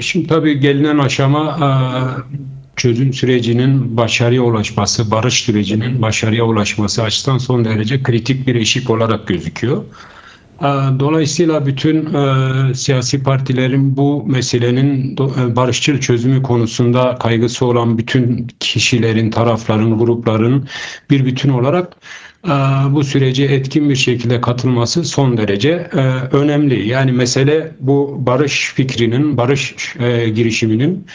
Şimdi tabii gelinen aşama çözüm sürecinin başarıya ulaşması, barış sürecinin başarıya ulaşması açısından son derece kritik bir eşik olarak gözüküyor. Dolayısıyla bütün siyasi partilerin bu meselenin barışçıl çözümü konusunda kaygısı olan bütün kişilerin, tarafların, grupların bir bütün olarak bu sürece etkin bir şekilde katılması son derece önemli. Yani mesele bu barış fikrinin, barış girişiminin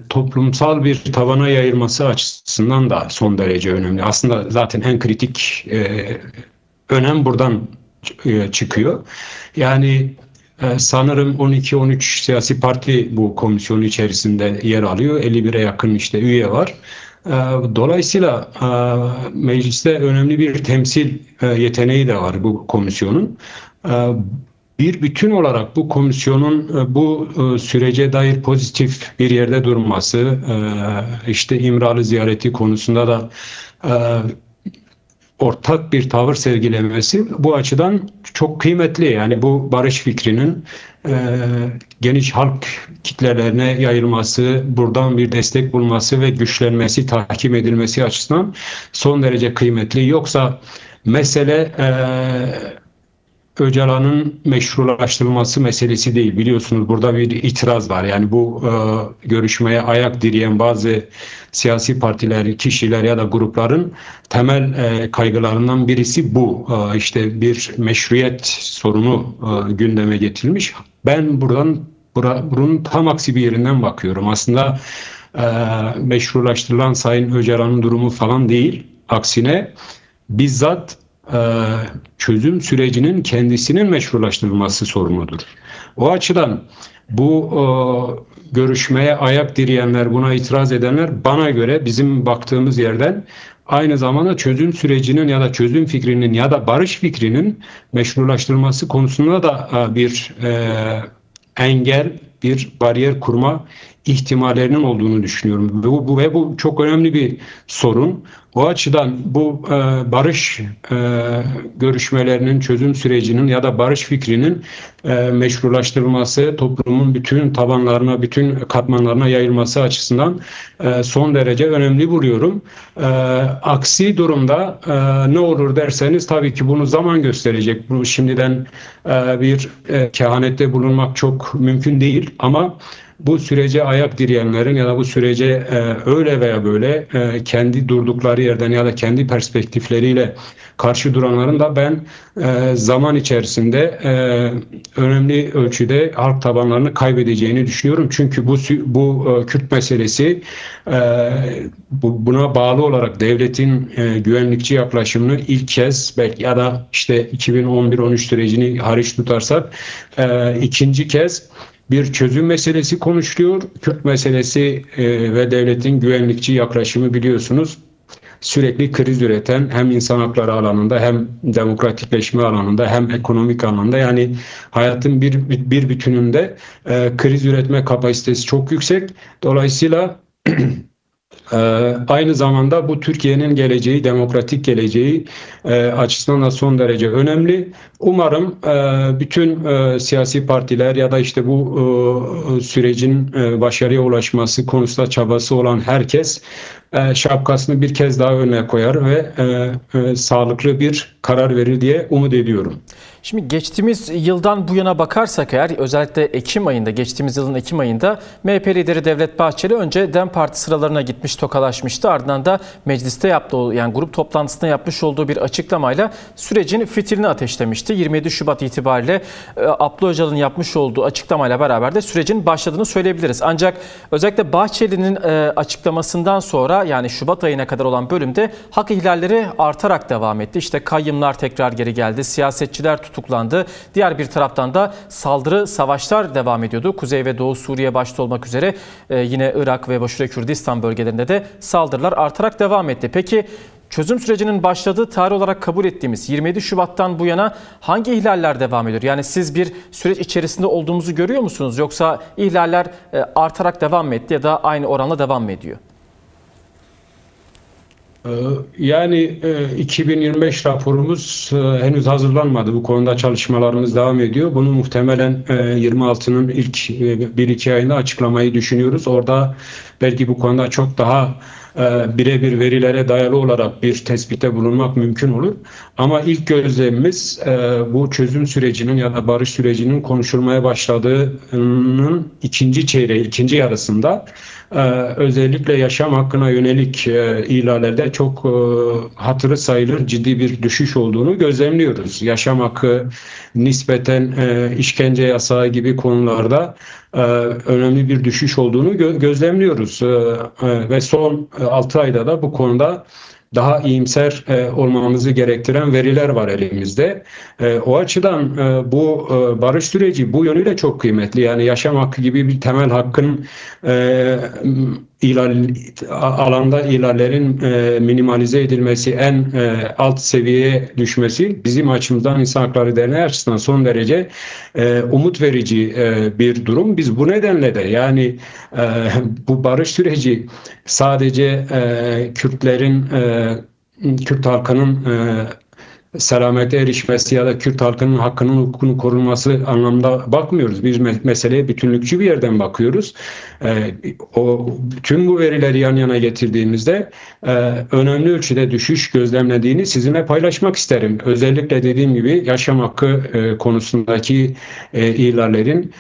toplumsal bir tabana yayılması açısından da son derece önemli. Aslında zaten en kritik önem buradan çıkıyor. Yani sanırım 12-13 siyasi parti bu komisyonun içerisinde yer alıyor. 51'e yakın işte üye var. Dolayısıyla mecliste önemli bir temsil yeteneği de var bu komisyonun. Bir bütün olarak bu komisyonun bu sürece dair pozitif bir yerde durması, işte İmralı ziyareti konusunda da ortak bir tavır sergilemesi bu açıdan çok kıymetli. Yani bu barış fikrinin geniş halk kitlelerine yayılması, buradan bir destek bulması ve güçlenmesi, tahkim edilmesi açısından son derece kıymetli. Yoksa mesele Öcalan'ın meşrulaştırılması meselesi değil. Biliyorsunuz burada bir itiraz var. Yani bu görüşmeye ayak direyen bazı siyasi partiler, kişiler ya da grupların temel kaygılarından birisi bu. İşte bir meşruiyet sorunu gündeme getirilmiş. Ben bunun tam aksi bir yerinden bakıyorum. Aslında meşrulaştırılan Sayın Öcalan'ın durumu falan değil. Aksine bizzat çözüm sürecinin kendisinin meşrulaştırılması sorunudur. O açıdan bu görüşmeye ayak direyenler, buna itiraz edenler bana göre bizim baktığımız yerden aynı zamanda çözüm sürecinin ya da çözüm fikrinin ya da barış fikrinin meşrulaştırılması konusunda da bir engel, bir bariyer kurma ihtimallerinin olduğunu düşünüyorum. Bu çok önemli bir sorun. O açıdan bu barış görüşmelerinin, çözüm sürecinin ya da barış fikrinin meşrulaştırılması, toplumun bütün tabanlarına, bütün katmanlarına yayılması açısından son derece önemli buluyorum. Aksi durumda ne olur derseniz tabii ki bunu zaman gösterecek. Bu şimdiden bir kehanette bulunmak çok mümkün değil ama bu sürece ayak direyenlerin ya da bu sürece öyle veya böyle kendi durdukları yerden ya da kendi perspektifleriyle karşı duranların da ben zaman içerisinde önemli ölçüde halk tabanlarını kaybedeceğini düşünüyorum. Çünkü bu Kürt meselesi buna bağlı olarak devletin güvenlikçi yaklaşımını ilk kez belki ya da işte 2011-13 sürecini hariç tutarsak ikinci kez bir çözüm meselesi konuşuluyor. Kürt meselesi ve devletin güvenlikçi yaklaşımı biliyorsunuz sürekli kriz üreten hem insan hakları alanında hem demokratikleşme alanında hem ekonomik alanında yani hayatın bir bütününde kriz üretme kapasitesi çok yüksek. Dolayısıyla aynı zamanda bu Türkiye'nin geleceği, demokratik geleceği açısından da son derece önemli. Umarım bütün siyasi partiler ya da işte bu sürecin başarıya ulaşması konusunda çabası olan herkes şapkasını bir kez daha önüne koyar ve sağlıklı bir karar verir diye umut ediyorum. Şimdi geçtiğimiz yıldan bu yana bakarsak eğer özellikle geçtiğimiz yılın Ekim ayında MHP lideri Devlet Bahçeli önce DEM Parti sıralarına gitmiş, tokalaşmıştı. Ardından da mecliste yani grup toplantısında yapmış olduğu bir açıklamayla sürecin fitilini ateşlemişti. 27 Şubat itibariyle Abdullah Öcalan'ın yapmış olduğu açıklamayla beraber de sürecin başladığını söyleyebiliriz. Ancak özellikle Bahçeli'nin açıklamasından sonra yani Şubat ayına kadar olan bölümde hak ihlalleri artarak devam etti. İşte kayyımlar tekrar geri geldi, siyasetçiler tutuklandı. Diğer bir taraftan da savaşlar devam ediyordu. Kuzey ve Doğu Suriye başta olmak üzere yine Irak ve Başure Kürdistan bölgelerinde de saldırılar artarak devam etti. Peki çözüm sürecinin başladığı tarih olarak kabul ettiğimiz 27 Şubat'tan bu yana hangi ihlaller devam ediyor? Yani siz bir süreç içerisinde olduğumuzu görüyor musunuz? Yoksa ihlaller artarak devam mı etti ya da aynı oranla devam mı ediyor? Ee, Yani 2025 raporumuz henüz hazırlanmadı. Bu konuda çalışmalarımız devam ediyor. Bunu muhtemelen 26'nın ilk 1-2 ayında açıklamayı düşünüyoruz. Orada belki bu konuda çok daha birebir verilere dayalı olarak bir tespitte bulunmak mümkün olur. Ama ilk gözlemimiz bu çözüm sürecinin ya da barış sürecinin konuşulmaya başladığının ikinci çeyreği, ikinci yarısında özellikle yaşam hakkına yönelik ihlalerde çok hatırı sayılır ciddi bir düşüş olduğunu gözlemliyoruz. Yaşam hakkı nispeten işkence yasağı gibi konularda önemli bir düşüş olduğunu gözlemliyoruz. Ve son 6 ayda da bu konuda daha iyimser olmamızı gerektiren veriler var elimizde. O açıdan bu barış süreci bu yönüyle çok kıymetli. Yani yaşam hakkı gibi bir temel hakkın alanda ihlallerin minimalize edilmesi, en alt seviyeye düşmesi bizim açımızdan, İnsan Hakları Derneği açısından son derece umut verici bir durum. Biz bu nedenle de yani bu barış süreci sadece Kürtlerin, Kürt halkının selamete erişmesi ya da Kürt halkının hakkının, hukukunun korunması anlamda bakmıyoruz. Biz meseleye bütünlükçü bir yerden bakıyoruz. Tüm bu verileri yan yana getirdiğimizde önemli ölçüde düşüş gözlemlediğini sizinle paylaşmak isterim. Özellikle dediğim gibi yaşam hakkı konusundaki ihlallerin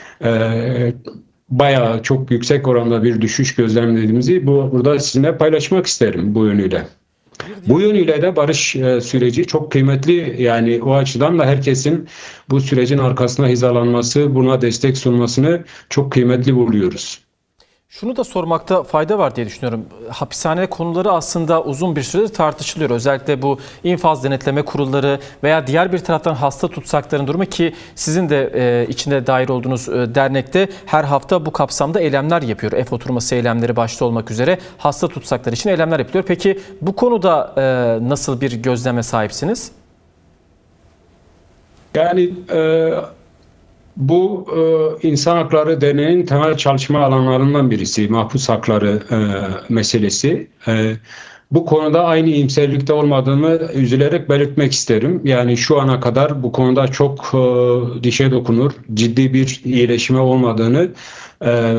bayağı çok yüksek oranda bir düşüş gözlemlediğimizi burada sizinle paylaşmak isterim bu yönüyle. Bu yönüyle de barış süreci çok kıymetli. Yani o açıdan da herkesin bu sürecin arkasına hizalanması, buna destek sunmasını çok kıymetli buluyoruz. Şunu da sormakta fayda var diye düşünüyorum. Hapishane konuları aslında uzun bir süredir tartışılıyor. Özellikle bu infaz denetleme kurulları veya diğer bir taraftan hasta tutsakların durumu, ki sizin de içinde dair olduğunuz dernekte her hafta bu kapsamda eylemler yapıyor. Ev oturması eylemleri başta olmak üzere hasta tutsaklar için eylemler yapılıyor. Peki bu konuda nasıl bir gözleme sahipsiniz? Yani bu İnsan Hakları Derneği'nin temel çalışma alanlarından birisi, mahpus hakları meselesi. Bu konuda aynı iyimserlikte olmadığımı üzülerek belirtmek isterim. Yani şu ana kadar bu konuda çok dişe dokunur, ciddi bir iyileşme olmadığını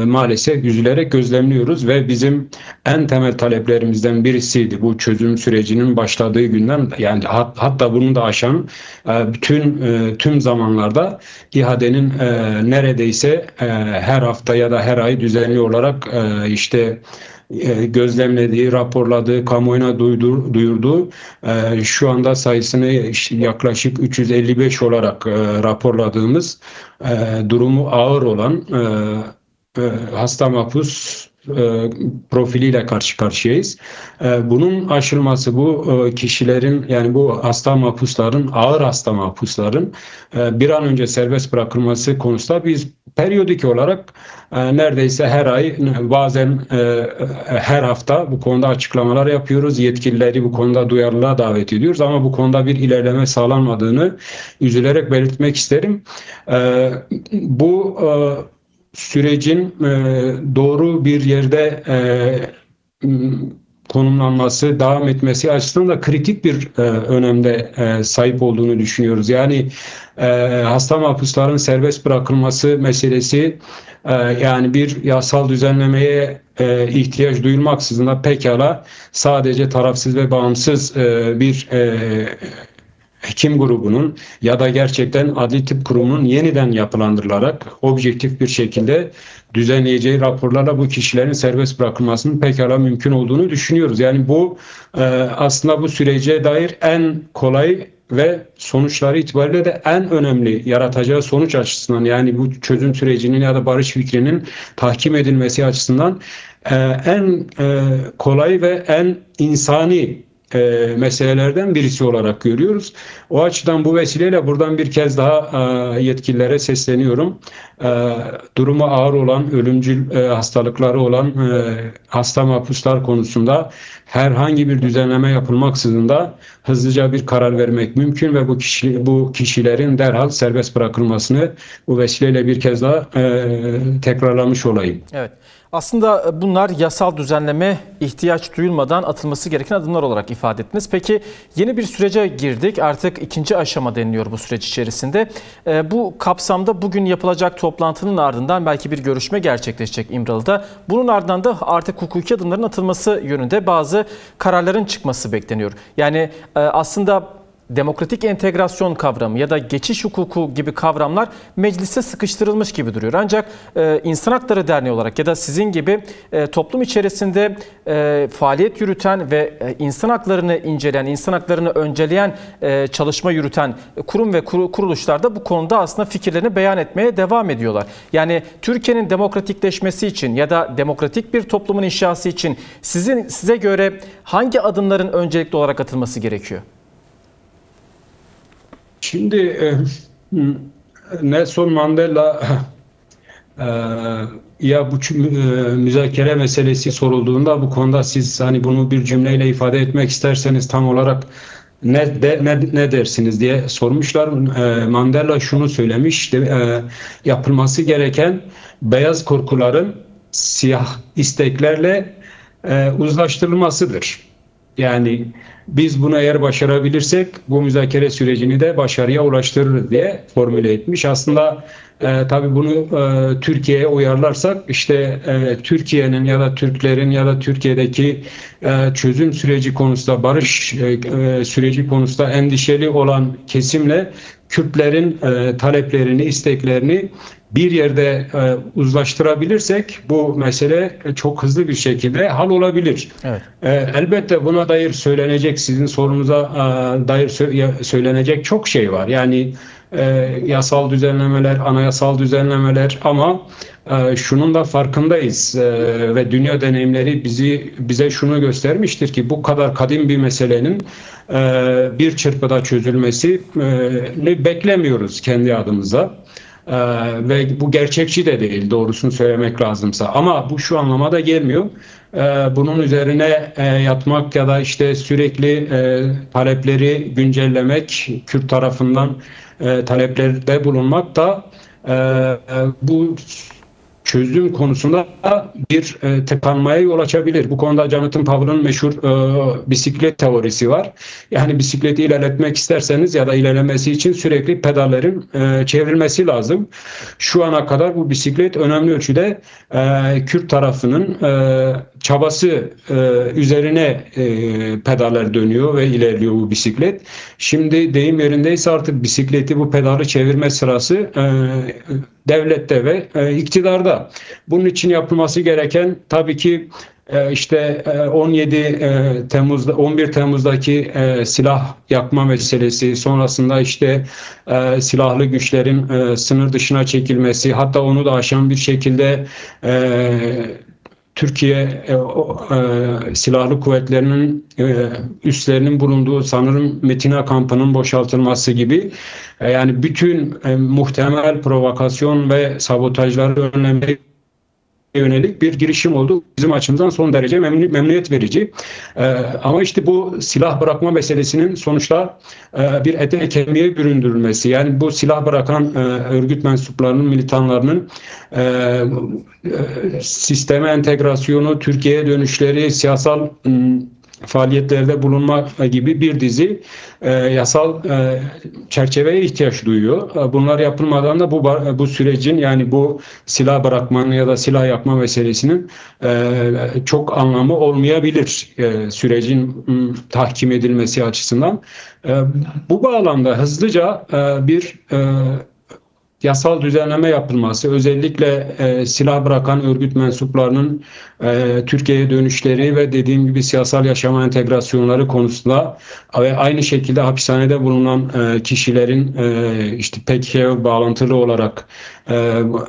maalesef üzülerek gözlemliyoruz ve bizim en temel taleplerimizden birisiydi bu çözüm sürecinin başladığı günden, yani hatta bunu da aşan tüm zamanlarda İHA'denin neredeyse her hafta ya da her ay düzenli olarak gözlemlediği, raporladığı, kamuoyuna duyurduğu şu anda sayısını yaklaşık 355 olarak raporladığımız durumu ağır olan hasta mahpus profiliyle karşı karşıyayız. Bunun aşılması, bu kişilerin, yani bu hasta mahpusların, ağır hasta mahpusların bir an önce serbest bırakılması konusunda biz periyodik olarak neredeyse her ay, bazen her hafta bu konuda açıklamalar yapıyoruz. Yetkilileri bu konuda duyarlılığa davet ediyoruz ama bu konuda bir ilerleme sağlanmadığını üzülerek belirtmek isterim. Bu sürecin doğru bir yerde konumlanması, devam etmesi açısından da kritik bir önemde sahip olduğunu düşünüyoruz. Yani hasta mahpusların serbest bırakılması meselesi yani bir yasal düzenlemeye ihtiyaç duyulmaksızın da pekala sadece tarafsız ve bağımsız bir hekim grubunun ya da gerçekten Adli Tıp Kurumu'nun yeniden yapılandırılarak objektif bir şekilde düzenleyeceği raporlarla bu kişilerin serbest bırakılmasının pekala mümkün olduğunu düşünüyoruz. Yani bu aslında bu sürece dair en kolay ve sonuçları itibariyle de en önemli yaratacağı sonuç açısından, yani bu çözüm sürecinin ya da barış fikrinin tahkim edilmesi açısından en kolay ve en insani meselelerden birisi olarak görüyoruz. O açıdan bu vesileyle buradan bir kez daha yetkililere sesleniyorum. durumu ağır olan, ölümcül hastalıkları olan hasta mahpuslar konusunda herhangi bir düzenleme yapılmaksızın da hızlıca bir karar vermek mümkün ve bu kişilerin derhal serbest bırakılmasını bu vesileyle bir kez daha tekrarlamış olayım. Evet. Aslında bunlar yasal düzenleme ihtiyaç duyulmadan atılması gereken adımlar olarak ifade ettiniz. Peki yeni bir sürece girdik. Artık ikinci aşama deniliyor bu süreç içerisinde. Bu kapsamda bugün yapılacak toplantının ardından belki bir görüşme gerçekleşecek İmralı'da. Bunun ardından da artık hukuki adımların atılması yönünde bazı kararların çıkması bekleniyor. Yani aslında demokratik entegrasyon kavramı ya da geçiş hukuku gibi kavramlar meclise sıkıştırılmış gibi duruyor. Ancak İnsan Hakları Derneği olarak ya da sizin gibi toplum içerisinde faaliyet yürüten ve insan haklarını inceleyen, insan haklarını önceleyen çalışma yürüten kurum ve kuruluşlar da bu konuda aslında fikirlerini beyan etmeye devam ediyorlar. Yani Türkiye'nin demokratikleşmesi için ya da demokratik bir toplumun inşası için size göre hangi adımların öncelikli olarak atılması gerekiyor? Şimdi Nelson Mandela ya bu müzakere meselesi sorulduğunda bu konuda siz hani bunu bir cümleyle ifade etmek isterseniz tam olarak ne dersiniz diye sormuşlar. Mandela şunu söylemiş, yapılması gereken beyaz korkuların siyah isteklerle uzlaştırılmasıdır. Yani biz bunu eğer başarabilirsek bu müzakere sürecini de başarıya ulaştırırız diye formüle etmiş. Aslında tabii bunu Türkiye'ye uyarlarsak işte Türkiye'nin ya da Türklerin ya da Türkiye'deki çözüm süreci konusunda, barış süreci konusunda endişeli olan kesimle Kürtlerin taleplerini, isteklerini bir yerde uzlaştırabilirsek bu mesele çok hızlı bir şekilde hal olabilir. Evet. Elbette buna dair söylenecek, sizin sorunuza dair söylenecek çok şey var. Yani yasal düzenlemeler, anayasal düzenlemeler ama şunun da farkındayız ve dünya deneyimleri bize şunu göstermiştir ki bu kadar kadim bir meselenin bir çırpıda çözülmesini beklemiyoruz kendi adımıza. Ve bu gerçekçi de değil doğrusunu söylemek lazımsa ama bu şu anlamada gelmiyor. Bunun üzerine yatmak ya da işte sürekli talepleri güncellemek, Kürt tarafından taleplerde bulunmak da bu çözüm konusunda bir tıkanmaya yol açabilir. Bu konuda Jonathan Powell'ın meşhur bisiklet teorisi var. Yani bisikleti ilerletmek isterseniz ya da ilerlemesi için sürekli pedallerin çevrilmesi lazım. Şu ana kadar bu bisiklet önemli ölçüde Kürt tarafının çabası üzerine pedaller dönüyor ve ilerliyor bu bisiklet. Şimdi deyim yerindeyse artık bisikleti bu pedalı çevirme sırası devlette ve iktidarda. Bunun için yapılması gereken tabii ki işte 11 Temmuz'daki silah yakma meselesi, sonrasında işte silahlı güçlerin sınır dışına çekilmesi, hatta onu da aşan bir şekilde Türkiye silahlı kuvvetlerinin üslerinin bulunduğu sanırım Metina kampının boşaltılması gibi yani bütün muhtemel provokasyon ve sabotajları önlemeye yönelik bir girişim oldu. Bizim açımızdan son derece memnuniyet verici. Ama işte bu silah bırakma meselesinin sonuçta bir ete kemiğe büründürülmesi. Yani bu silah bırakan örgüt mensuplarının, militanlarının sisteme entegrasyonu, Türkiye'ye dönüşleri, siyasal faaliyetlerde bulunma gibi bir dizi yasal çerçeveye ihtiyaç duyuyor. Bunlar yapılmadan da bu sürecin yani bu silah bırakmanın ya da silah yakma meselesinin çok anlamı olmayabilir sürecin tahkim edilmesi açısından. Bu bağlamda hızlıca bir yasal düzenleme yapılması, özellikle silah bırakan örgüt mensuplarının Türkiye'ye dönüşleri ve dediğim gibi siyasal yaşama entegrasyonları konusunda ve aynı şekilde hapishanede bulunan kişilerin işte PKK'ya bağlantılı olarak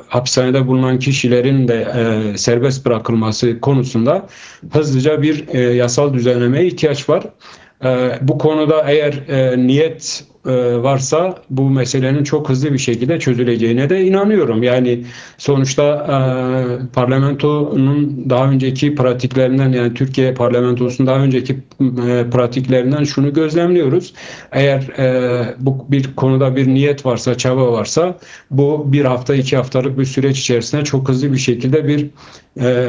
hapishanede bulunan kişilerin de serbest bırakılması konusunda hızlıca bir yasal düzenlemeye ihtiyaç var. Bu konuda eğer niyet varsa bu meselenin çok hızlı bir şekilde çözüleceğine de inanıyorum. Yani sonuçta parlamentonun daha önceki pratiklerinden, yani Türkiye parlamentosunun daha önceki pratiklerinden şunu gözlemliyoruz. Eğer bu bir konuda bir niyet varsa, çaba varsa bu bir hafta, 2 haftalık bir süreç içerisinde çok hızlı bir şekilde bir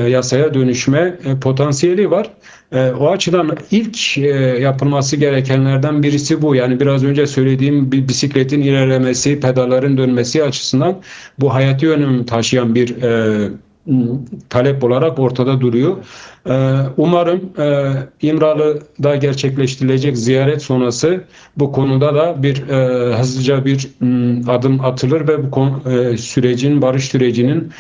yasaya dönüşme potansiyeli var. O açıdan ilk yapılması gerekenlerden birisi bu. Yani biraz önce söylediğim bir bisikletin ilerlemesi, pedalların dönmesi açısından bu hayati önem taşıyan bir talep olarak ortada duruyor. Umarım İmralı'da gerçekleştirilecek ziyaret sonrası bu konuda da bir hızlıca bir adım atılır ve bu sürecin, barış sürecinin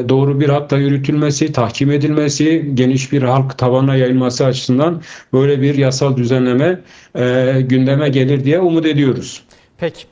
doğru bir hatta yürütülmesi, tahkim edilmesi, geniş bir halk tabanına yayılması açısından böyle bir yasal düzenleme gündeme gelir diye umut ediyoruz. Peki.